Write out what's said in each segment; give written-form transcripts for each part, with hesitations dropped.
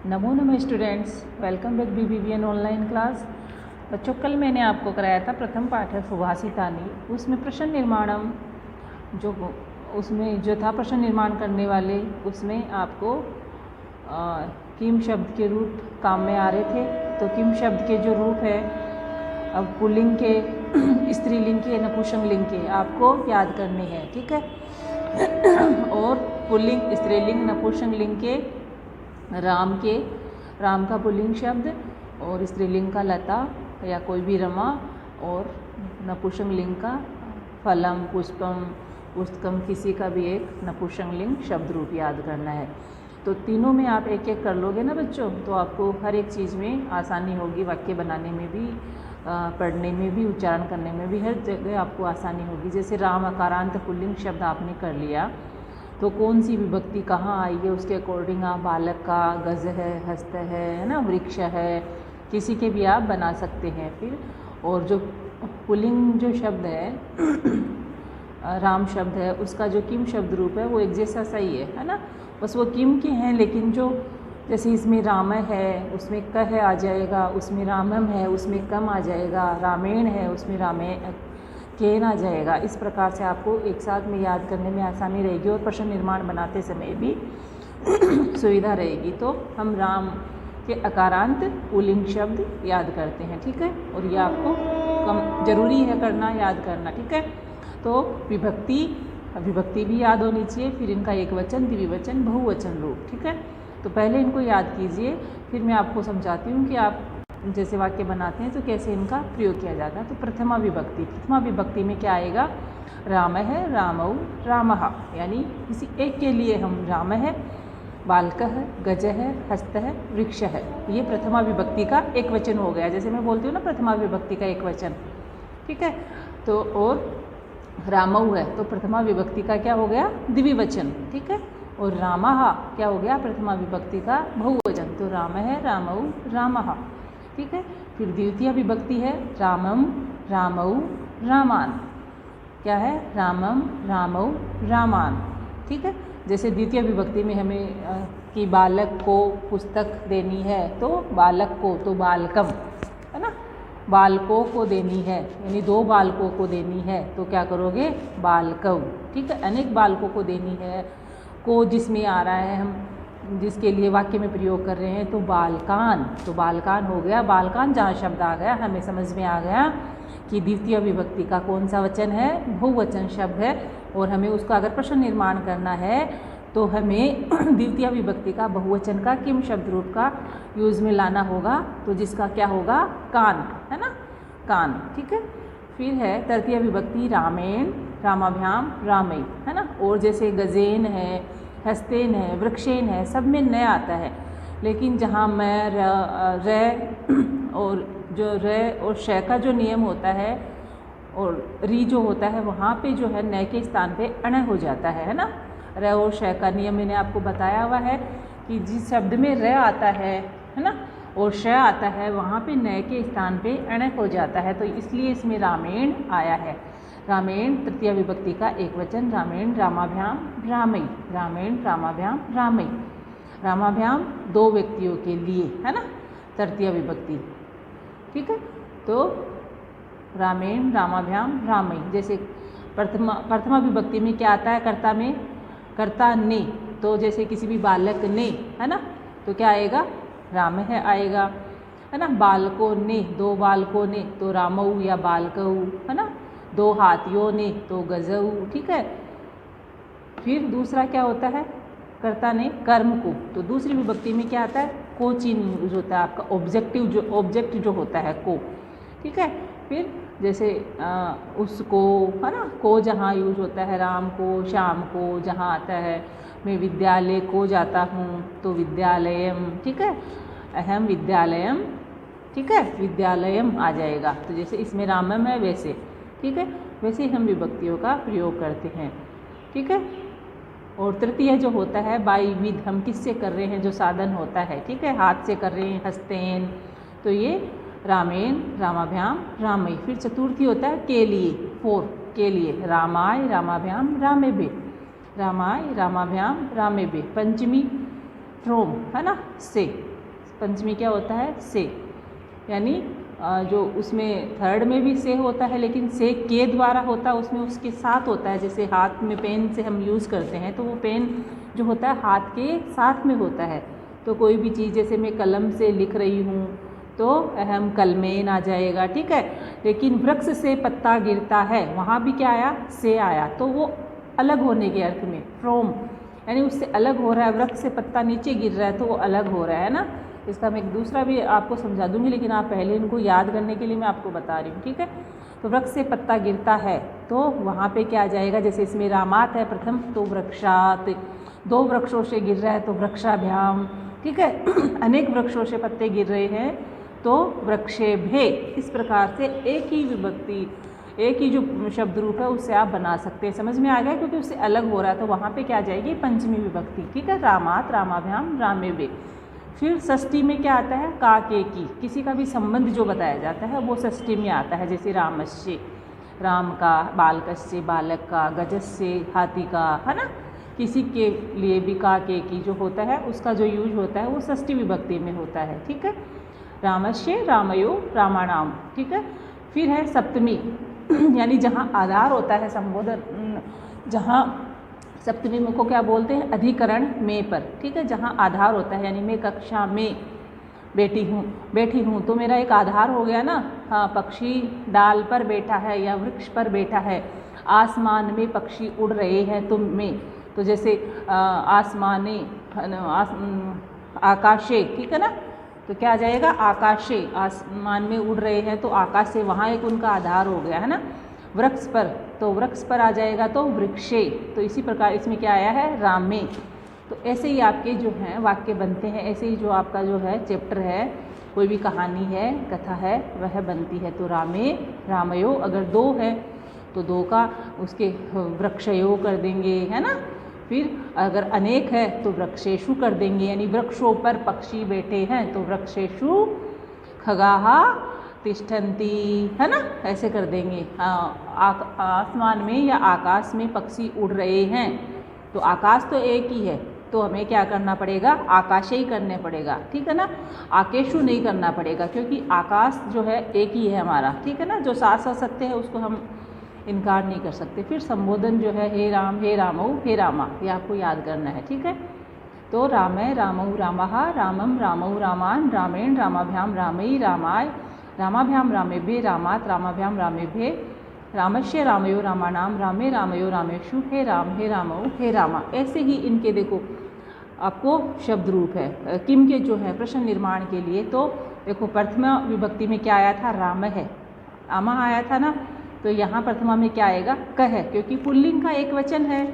नमो नमः students, welcome back BBVN online class. बच्चों, कल मैंने आपको कराया था प्रथम पाठ है सुभाषितानि। उसमें प्रश्न निर्माणम उसमें जो था प्रश्न निर्माण करने वाले, उसमें आपको किम शब्द के रूप काम में आ रहे थे। तो किम शब्द के जो रूप है, अब पुल्लिंग के, स्त्रीलिंग के, नपुंसकलिंग के आपको याद करने हैं, ठीक है। और पुल्लिंग, स्त्रीलिंग, नपुंसकलिंग के राम का पुल्लिंग शब्द और स्त्रीलिंग का लता या कोई भी रमा, और नपुंसकलिंग का फलम, पुष्पम, पुस्तकम, किसी का भी एक नपुंसकलिंग शब्द रूप याद करना है। तो तीनों में आप एक एक कर लोगे ना बच्चों, तो आपको हर एक चीज़ में आसानी होगी। वाक्य बनाने में भी, पढ़ने में भी, उच्चारण करने में भी, हर जगह आपको आसानी होगी। जैसे राम अकारांत पुल्लिंग शब्द आपने कर लिया, तो कौन सी विभक्ति कहाँ आई है उसके अकॉर्डिंग आप बालक का, गज है, हस्त है ना, वृक्ष है, किसी के भी आप बना सकते हैं। फिर और जो पुल्लिंग जो शब्द है राम शब्द है, उसका जो किम शब्द रूप है वो एक जैसा सही है ना। बस वो किम के हैं, लेकिन जो जैसे इसमें राम है उसमें कह आ जाएगा, उसमें रामम है उसमें कम आ जाएगा, रामेण है उसमें रामे केन आ जाएगा। इस प्रकार से आपको एक साथ में याद करने में आसानी रहेगी और प्रश्न निर्माण बनाते समय भी सुविधा रहेगी। तो हम राम के अकारांत पुल्लिंग शब्द याद करते हैं, ठीक है। और ये आपको कम जरूरी है करना, याद करना, ठीक है। तो विभक्ति भी याद होनी चाहिए, फिर इनका एक वचन, द्विवचन, बहुवचन रूप, ठीक है। तो पहले इनको याद कीजिए, फिर मैं आपको समझाती हूँ कि आप जैसे वाक्य बनाते हैं तो कैसे इनका प्रयोग किया जाता है। तो प्रथमा विभक्ति में क्या आएगा? राम है, रामौ, रामः, यानी किसी एक के लिए हम राम है, बालक है, गज है, हस्त है, वृक्ष है। ये प्रथमा विभक्ति का एक वचन हो गया। जैसे मैं बोलती हूँ ना प्रथमा विभक्ति का एक वचन, ठीक है। तो और रामौ है तो प्रथमा विभक्ति का क्या हो गया? द्विवचन, ठीक है। और रामः क्या हो गया? प्रथमा विभक्ति का बहुवचन। तो राम है, रामौ, रामः, ठीक है। फिर द्वितीय विभक्ति है रामम, रामौ, रामान। क्या है? रामम, रामौ, रामान, ठीक है। जैसे द्वितीय विभक्ति में हमें कि बालक को पुस्तक देनी है, तो बालक को, तो बालकम, है ना। बालकों को देनी है, यानी दो बालकों को देनी है, तो क्या करोगे? बालकौ, ठीक है। अनेक बालकों को देनी है, को जिसमें आ रहा है, हम जिसके लिए वाक्य में प्रयोग कर रहे हैं, तो बालकान, तो बालकान हो गया। बालकान जहाँ शब्द आ गया, हमें समझ में आ गया कि द्वितीय विभक्ति का कौन सा वचन है? बहुवचन शब्द है। और हमें उसका अगर प्रश्न निर्माण करना है तो हमें द्वितीय विभक्ति का बहुवचन का किम शब्द रूप का यूज़ में लाना होगा, तो जिसका क्या होगा? कान, है ना, कान, ठीक है। फिर है तृतीय विभक्ति रामेण, रामाभ्याम, रामै, है ना। और जैसे गजेन है, हस्तेन है, वृक्षेन है, सब में न आता है, लेकिन जहाँ मैं और जो र और श का जो नियम होता है और री जो होता है, वहाँ पे जो है न के स्थान पे अण हो जाता है ना। र और श का नियम मैंने आपको बताया हुआ है कि जिस शब्द में र आता है ना, और श आता है, वहाँ पे न के स्थान पे अण हो जाता है, तो इसलिए इसमें रामेण आया है। रामेण तृतीय विभक्ति का एक वचन, रामेण, रामाभ्याम, रामै, रामेण, रामाभ्याम, रामै। रामाभ्याम दो व्यक्तियों के लिए, है ना, तृतीय विभक्ति, ठीक है। तो रामेण, रामाभ्याम, रामै। जैसे प्रथमा विभक्ति में क्या आता है? कर्ता में कर्ता ने, तो जैसे किसी भी बालक ने, है ना, तो क्या आएगा? राम है आएगा, है ना। बालकों ने, दो बालकों ने, तो रामौ या बालकौ, है ना। दो हाथियों ने, तो गजौ, ठीक है। फिर दूसरा क्या होता है? कर्ता ने कर्म को, तो दूसरी विभक्ति में क्या आता है? को चिन्ह यूज होता है आपका, ऑब्जेक्ट जो होता है को, ठीक है। फिर जैसे उसको, है ना, को जहाँ यूज होता है, राम को, श्याम को जहाँ आता है, मैं विद्यालय को जाता हूँ, तो विद्यालयम, ठीक है। अहम विद्यालयम, ठीक है, विद्यालयम आ जाएगा। तो जैसे इसमें रामम है वैसे, ठीक है, वैसे ही हम विभक्तियों का प्रयोग करते हैं, ठीक है। और तृतीय जो होता है बाई विध, हम किससे कर रहे हैं? जो साधन होता है, ठीक है, हाथ से कर रहे हैं, हस्तेन, तो ये रामेण, रामाभ्याम, रामै। फिर चतुर्थी होता है के लिए, फोर, के लिए, रामाय, रामाभ्याम, रामेभे, रामाय, रामाभ्याम, रामेभे। पंचमी रोम, है ना, से, पंचमी क्या होता है, से, यानी जो उसमें थर्ड में भी से होता है लेकिन से के द्वारा होता है, उसमें उसके साथ होता है। जैसे हाथ में पेन से हम यूज़ करते हैं तो वो पेन जो होता है हाथ के साथ में होता है। तो कोई भी चीज़, जैसे मैं कलम से लिख रही हूँ तो अहम कलमेन आ जाएगा, ठीक है। लेकिन वृक्ष से पत्ता गिरता है, वहाँ भी क्या आया, से आया, तो वो अलग होने के अर्थ में, फ्रॉम, यानी उससे अलग हो रहा है। वृक्ष से पत्ता नीचे गिर रहा है तो वो अलग हो रहा है ना। इसका मैं एक दूसरा भी आपको समझा दूंगी, लेकिन आप पहले इनको याद करने के लिए मैं आपको बता रही हूँ, ठीक है। तो वृक्ष से पत्ता गिरता है तो वहाँ पे क्या आ जाएगा, जैसे इसमें रामात है प्रथम, तो वृक्षात, दो वृक्षों से गिर रहा है तो वृक्षाभ्याम, ठीक है। अनेक वृक्षों से पत्ते गिर रहे हैं तो वृक्षेभ्ये। इस प्रकार से एक ही विभक्ति, एक ही जो शब्द रूप है उससे आप बना सकते हैं। समझ में आ गया, क्योंकि उससे अलग हो रहा है तो वहाँ पे क्या आ जाएगी, पंचमी विभक्ति, ठीक है। रामात, रामाभ्याम, रामेभ्ये। फिर षष्ठी में क्या आता है, का के की, किसी का भी संबंध जो बताया जाता है वो षष्ठी में आता है। जैसे रामस्य, राम का, बालकस्य, बालक का, गजस्य, हाथी का, है ना। किसी के लिए भी का के की जो होता है उसका जो यूज होता है वो षष्ठी विभक्ति में होता है, ठीक है। रामस्य, रामयो, रामाणाम, ठीक है। फिर है सप्तमी, यानी जहाँ आधार होता है संबोधन, जहाँ सप्तमी में को क्या बोलते हैं, अधिकरण में पर, ठीक है। जहाँ आधार होता है, यानी मैं कक्षा में बैठी हूँ तो मेरा एक आधार हो गया ना। हाँ, पक्षी डाल पर बैठा है या वृक्ष पर बैठा है, आसमान में पक्षी उड़ रहे हैं तुम में, तो जैसे आसमाने, आकाशे, ठीक है ना। तो क्या आ जाएगा, आकाशे, आसमान में उड़ रहे हैं तो आकाश से, वहाँ एक उनका आधार हो गया है ना। वृक्ष पर, तो वृक्ष पर आ जाएगा तो वृक्षे। तो इसी प्रकार इसमें क्या आया है, रामे। तो ऐसे ही आपके जो हैं वाक्य बनते हैं, ऐसे ही जो आपका जो है चैप्टर है, कोई भी कहानी है, कथा है, वह बनती है। तो रामे, रामयो, अगर दो है तो दो का उसके वृक्षयो कर देंगे, है ना। फिर अगर अनेक है तो वृक्षेषु कर देंगे, यानी वृक्षों पर पक्षी बैठे हैं तो वृक्षेषु खगाहा तिष्ठन्ति, है ना, ऐसे कर देंगे। आसमान में या आकाश में पक्षी उड़ रहे हैं, तो आकाश तो एक ही है तो हमें क्या करना पड़ेगा, आकाशे ही करने पड़ेगा, ठीक है ना। आकेशु नहीं करना पड़ेगा, क्योंकि आकाश जो है एक ही है हमारा, ठीक है ना। जो साथ सत्य है उसको हम इनकार नहीं कर सकते। फिर संबोधन जो है, हे राम, हे रामौ, हे रामा, ये आपको याद करना है, ठीक है। तो रामय, रामौ, रामः, रामम, रामौ, रामान, रामेण, रामाभ्याम, रामई, रामाय, रामाभ्याम, रामेभ्ये, रामात, रामाभ्याम, रामेभ्ये, रामस्य, रामयो, रामाणाम, रामे, रामयो, रामेषु, हे राम, हे रामौ, हे रामा। ऐसे ही इनके देखो आपको शब्द रूप है किम के जो है प्रश्न निर्माण के लिए। तो देखो प्रथमा विभक्ति में क्या आया था, राम है, आमा आया था ना। तो यहाँ प्रथमा में क्या आएगा, क है, क्योंकि पुल्लिंग का एक वचन है,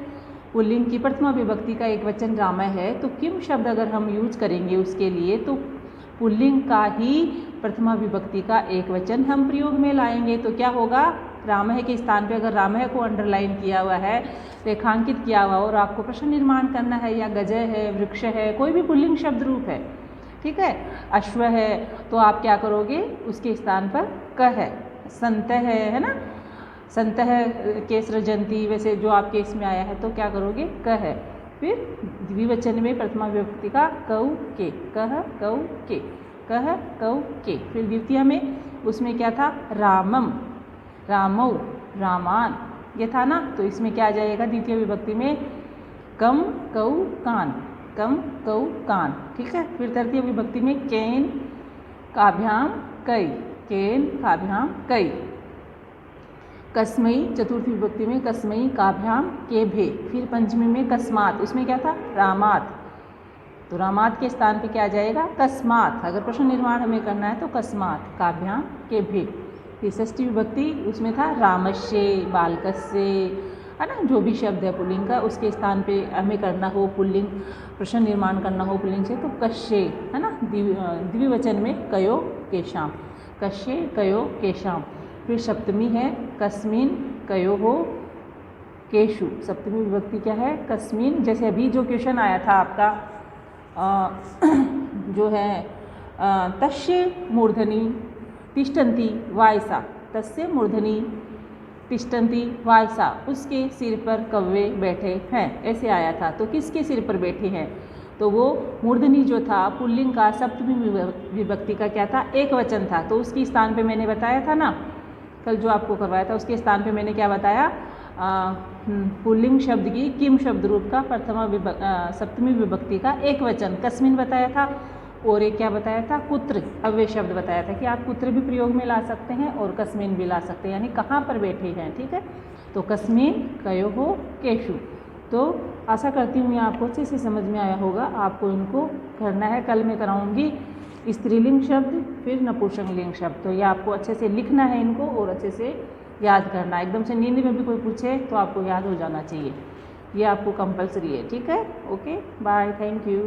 पुल्लिंग की प्रथमा विभक्ति का एक वचन राम है। तो किम शब्द अगर हम यूज करेंगे उसके लिए तो पुल्लिंग का ही प्रथमा विभक्ति का एक वचन हम प्रयोग में लाएंगे। तो क्या होगा, राम है के स्थान पे अगर राम है को अंडरलाइन किया हुआ है, रेखांकित किया हुआ, और आपको प्रश्न निर्माण करना है, या गजय है, वृक्ष है, कोई भी पुल्लिंग शब्द रूप है, ठीक है। अश्व है तो आप क्या करोगे, उसके स्थान पर क है। संत है ना, संत है के सृजंती, वैसे जो आपके इसमें आया है तो क्या करोगे, क है। फिर द्विवचन में प्रथमा विभक्ति का कौ के, कह कौ के, कह कौ के। फिर द्वितीय में उसमें क्या था, रामम, रामौ, रामान, ये था ना। तो इसमें क्या आ जाएगा द्वितीय विभक्ति में, कम कौ कान, कम कौ कान, ठीक है। फिर तृतीय विभक्ति में केन काभ्याम कई, केन काभ्याम कई। कस्मई चतुर्थी विभक्ति में कस्मई काभ्याम के भे। फिर पंचमी में कस्मात, उसमें क्या था, रामात। तो रामात के स्थान पे क्या आ जाएगा, कस्मात। अगर प्रश्न निर्माण हमें करना है तो कस्मात काभ्याम के भे। फिर षष्ठी विभक्ति उसमें था रामस्य, बालकस्य, है ना। जो भी शब्द है पुल्लिंग का उसके स्थान पे हमें करना हो पुल्लिंग, प्रश्न निर्माण करना हो पुल्लिंग से तो कश्ये, है ना। द्विवचन में कयो केशाम, कश्ये कयो केशाम। फिर सप्तमी है कस्मिन कयो हो केशु। सप्तमी विभक्ति क्या है, कस्मिन। जैसे अभी जो क्वेश्चन आया था आपका जो है तस्य मूर्धनि तिष्ठन्ति वायसा, तस्य मूर्धनि तिष्ठन्ति वायसा, उसके सिर पर कौवे बैठे हैं, ऐसे आया था। तो किसके सिर पर बैठे हैं, तो वो मूर्धनी जो था पुल्लिंग का सप्तमी विभक्ति का क्या था, एक वचन था। तो उसके स्थान पे मैंने बताया था ना, कल जो आपको करवाया था उसके स्थान पे मैंने क्या बताया, पुल्लिंग शब्द की किम शब्द रूप का सप्तमी विभक्ति का एक वचन कस्मिन बताया था, और एक क्या बताया था, कुत्र अव्यय शब्द बताया था कि आप कुत्र भी प्रयोग में ला सकते हैं और कस्मिन भी ला सकते हैं, यानी कहाँ पर बैठे हैं। ठीक है, तो कस्मिन कयो हो केशु। तो आशा करती हूँ ये आपको अच्छे से समझ में आया होगा। आपको इनको करना है, कल मैं कराऊंगी स्त्रीलिंग शब्द फिर नपुंसकलिंग शब्द। तो ये आपको अच्छे से लिखना है इनको और अच्छे से याद करना है। एकदम से नींद में भी कोई पूछे तो आपको याद हो जाना चाहिए, ये आपको कंपलसरी है। ठीक है, ओके, बाय, थैंक यू।